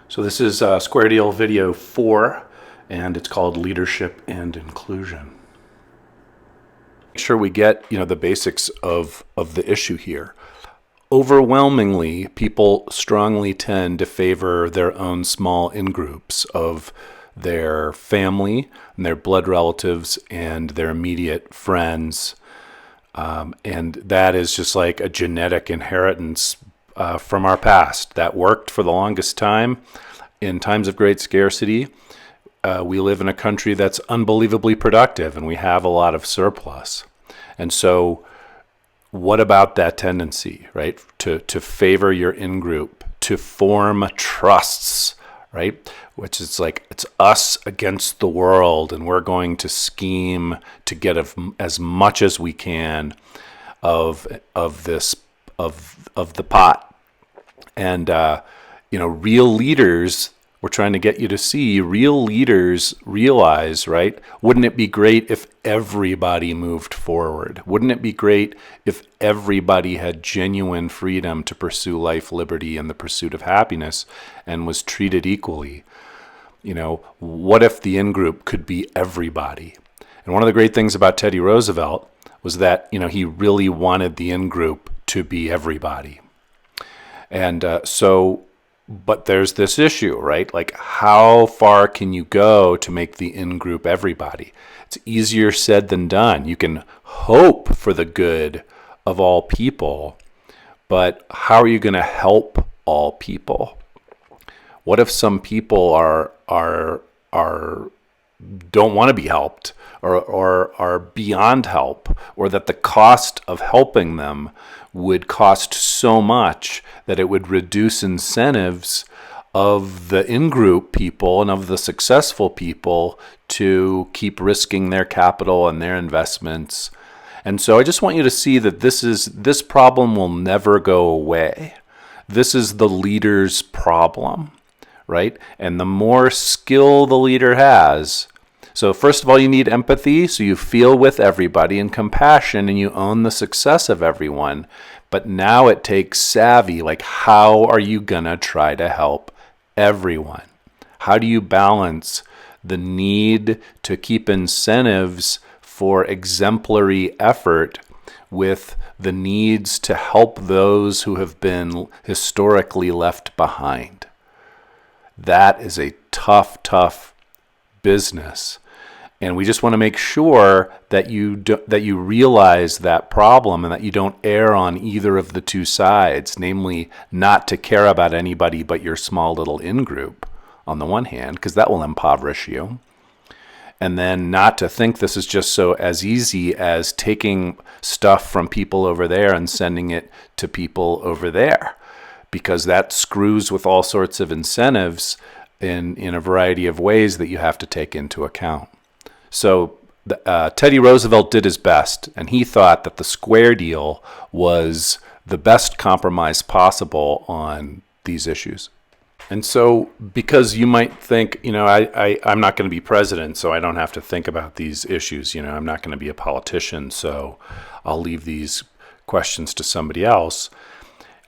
So this is Square Deal video 4, and it's called Leadership and Inclusion. Make sure we get the basics of the issue here. Overwhelmingly, people strongly tend to favor their own small in-groups of their family and their blood relatives and their immediate friends. And that is just like a genetic inheritance from our past. That worked for the longest time. In times of great scarcity, we live in a country that's unbelievably productive, and we have a lot of surplus. And so what about that tendency, right, to favor your in-group, to form trusts, right, which is like it's us against the world, and we're going to scheme to get as much as we can of the pot. And real leaders, we're trying to get you to see, real leaders realize, right? Wouldn't it be great if everybody moved forward? Wouldn't it be great if everybody had genuine freedom to pursue life, liberty, and the pursuit of happiness and was treated equally? What if the in-group could be everybody? And one of the great things about Teddy Roosevelt was that, he really wanted the in-group to be everybody. And but there's this issue, right? Like, how far can you go to make the in-group everybody? It's easier said than done. You can hope for the good of all people, but how are you going to help all people? What if some people are don't want to be helped, or are beyond help, or that the cost of helping them would cost so much that it would reduce incentives of the in-group people and of the successful people to keep risking their capital and their investments? And so I just want you to see that this problem will never go away. This is the leader's problem, right? And the more skill the leader has, so first of all, you need empathy, so you feel with everybody, and compassion, and you own the success of everyone. But now it takes savvy, like how are you gonna try to help everyone? How do you balance the need to keep incentives for exemplary effort with the needs to help those who have been historically left behind? That is a tough business. And we just want to make sure that you realize that problem, and that you don't err on either of the two sides, namely not to care about anybody but your small little in-group on the one hand, because that will impoverish you, and then not to think this is just so as easy as taking stuff from people over there and sending it to people over there, because that screws with all sorts of incentives in a variety of ways that you have to take into account. So Teddy Roosevelt did his best, and he thought that the Square Deal was the best compromise possible on these issues. And so, because you might think, I'm not going to be president, so I don't have to think about these issues. I'm not going to be a politician, so I'll leave these questions to somebody else.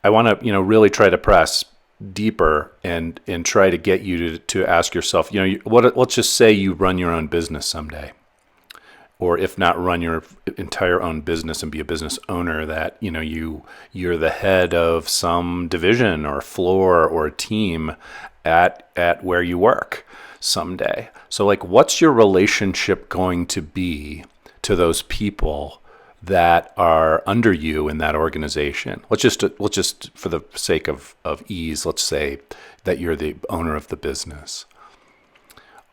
I want to, really try to press deeper and try to get you to ask yourself, let's just say you run your own business someday, or if not run your entire own business and be a business owner, that you're the head of some division or floor or a team at where you work someday. So like, what's your relationship going to be to those people that are under you in that organization? Let's just for the sake of ease, let's say that you're the owner of the business.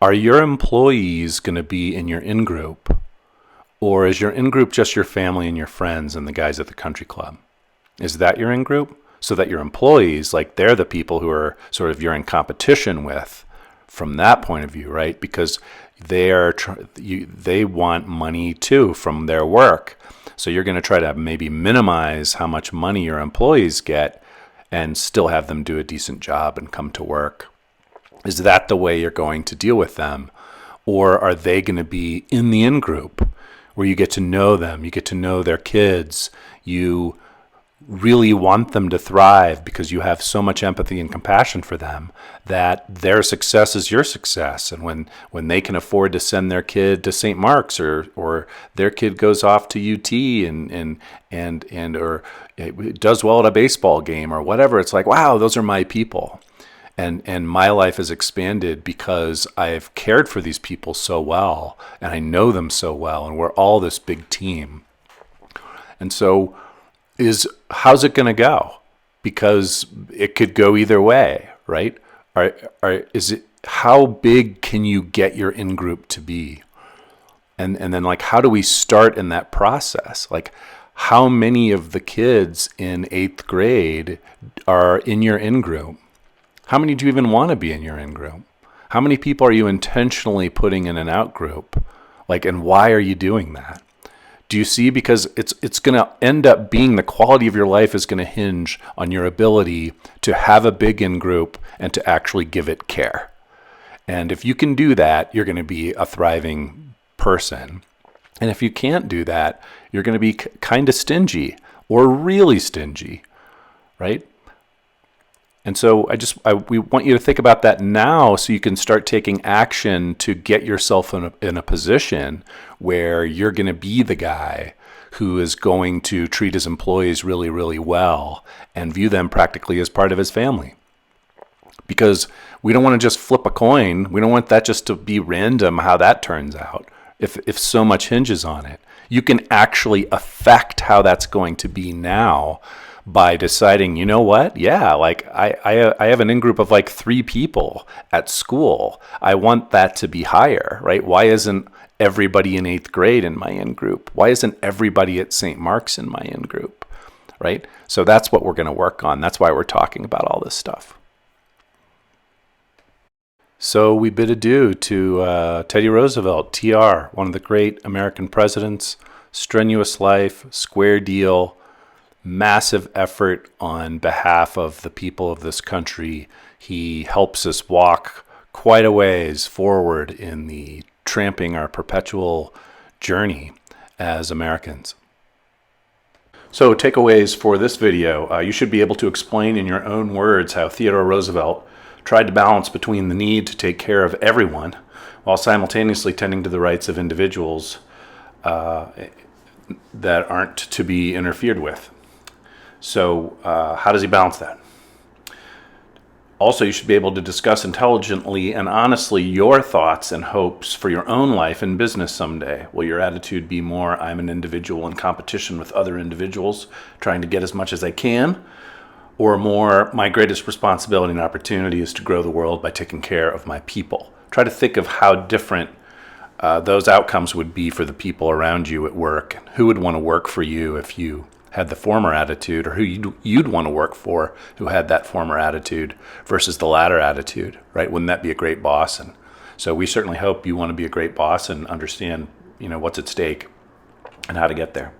Are your employees going to be in your in-group, or is your in-group just your family and your friends and the guys at the country club? Is that your in-group? So that your employees, like, they're the people who are sort of you're in competition with from that point of view, right? Because they want money too from their work. So you're going to try to maybe minimize how much money your employees get and still have them do a decent job and come to work. Is that the way you're going to deal with them? Or are they going to be in the in-group where you get to know them, you get to know their kids, you really want them to thrive because you have so much empathy and compassion for them that their success is your success. And when they can afford to send their kid to St. Mark's, or their kid goes off to UT and or does well at a baseball game or whatever, it's like, wow, those are my people. And my life has expanded because I've cared for these people so well, and I know them so well, and we're all this big team. And so how's it going to go? Because it could go either way, right? How big can you get your in-group to be? And then, like, how do we start in that process? Like, how many of the kids in 8th grade are in your in-group? How many do you even want to be in your in-group? How many people are you intentionally putting in an out-group? Like, and why are you doing that? Do you see? Because it's going to end up being, the quality of your life is going to hinge on your ability to have a big in-group and to actually give it care. And if you can do that, you're going to be a thriving person. And if you can't do that, you're going to be kind of stingy or really stingy, right? And so we want you to think about that now, so you can start taking action to get yourself in a position where you're going to be the guy who is going to treat his employees really, really well and view them practically as part of his family. Because we don't want to just flip a coin. We don't want that just to be random how that turns out, if so much hinges on it. You can actually affect how that's going to be now by deciding, you know what? Yeah, like I have an in-group of like 3 people at school. I want that to be higher, right? Why isn't everybody in 8th grade in my in-group? Why isn't everybody at St. Mark's in my in-group, right? So that's what we're going to work on. That's why we're talking about all this stuff. So we bid adieu to Teddy Roosevelt, TR, one of the great American presidents. Strenuous life, square deal, massive effort on behalf of the people of this country. He helps us walk quite a ways forward in the tramping our perpetual journey as Americans. So takeaways for this video. You should be able to explain in your own words how Theodore Roosevelt tried to balance between the need to take care of everyone while simultaneously tending to the rights of individuals that aren't to be interfered with. So how does he balance that? Also, you should be able to discuss intelligently and honestly your thoughts and hopes for your own life and business someday. Will your attitude be more, I'm an individual in competition with other individuals, trying to get as much as I can? Or more, my greatest responsibility and opportunity is to grow the world by taking care of my people? Try to think of how different those outcomes would be for the people around you at work. Who would want to work for you if you had the former attitude, or who you'd want to work for who had that former attitude versus the latter attitude, right? Wouldn't that be a great boss? And so we certainly hope you want to be a great boss and understand, what's at stake and how to get there.